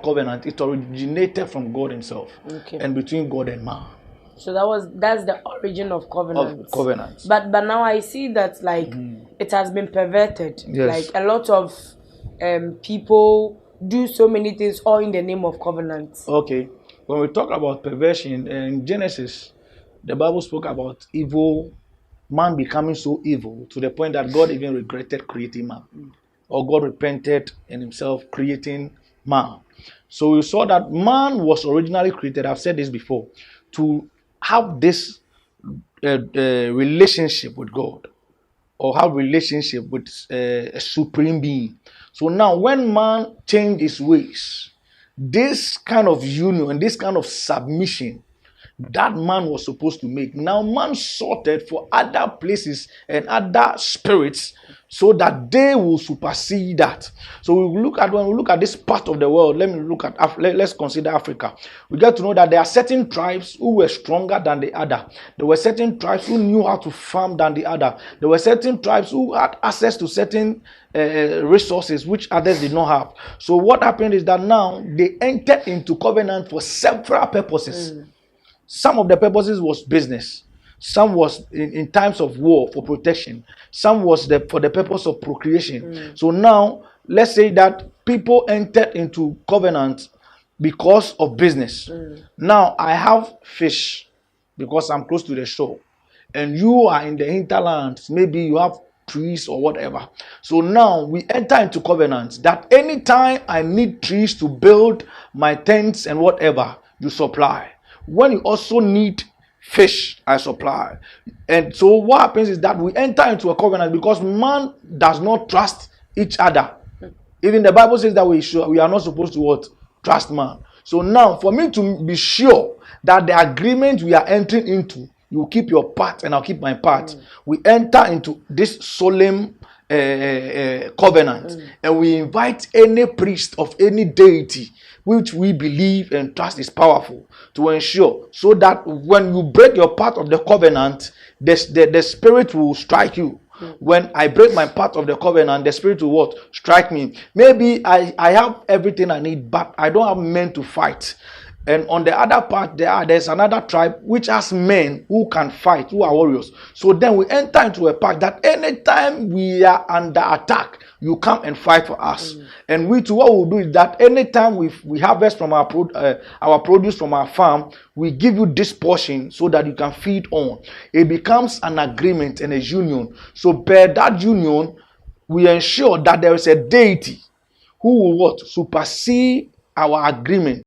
covenant, it originated from God himself and between God and man. So that's the origin of covenant. Of covenant. But now I see that it has been perverted. Yes. Like a lot of people do so many things all in the name of covenant. Okay. When we talk about perversion in Genesis, the Bible spoke about evil, man becoming so evil to the point that God even regretted creating man. Or God repented in himself creating man. So we saw that man was originally created, I've said this before, to have this relationship with God, or have relationship with a supreme being. So now when man changed his ways, this kind of union, this kind of submission that man was supposed to make, now man sorted for other places and other spirits so that they will supersede that. So when we look at this part of the world, let's consider Africa. We get to know that there are certain tribes who were stronger than the other. There were certain tribes who knew how to farm than the other. There were certain tribes who had access to certain resources which others did not have. So what happened is that now they entered into covenant for several purposes. Some of the purposes was business. Some was in times of war for protection. Some was for the purpose of procreation. So now, let's say that people entered into covenant because of business. Now, I have fish because I'm close to the shore. And you are in the hinterlands. Maybe you have trees or whatever. So now we enter into covenant that anytime I need trees to build my tents and whatever, you supply. When you also need fish, I supply. And so what happens is that we enter into a covenant because man does not trust each other. Even the Bible says that we are not supposed to what? Trust man. So now for me to be sure that the agreement we are entering into, you keep your part and I'll keep my part. We enter into this solemn covenant and we invite any priest of any deity which we believe and trust is powerful to ensure, so that when you break your part of the covenant, the spirit will strike you. When I break my part of the covenant, the spirit will what? Strike me. Maybe I have everything I need, but I don't have men to fight. And on the other part, there's another tribe which has men who can fight, who are warriors. So then we enter into a pact that anytime we are under attack, you come and fight for us. And we too, what we'll do is that anytime we harvest from our produce from our farm, we give you this portion so that you can feed on. It becomes an agreement and a union. So by that union, we ensure that there is a deity who will what? Supersede our agreement.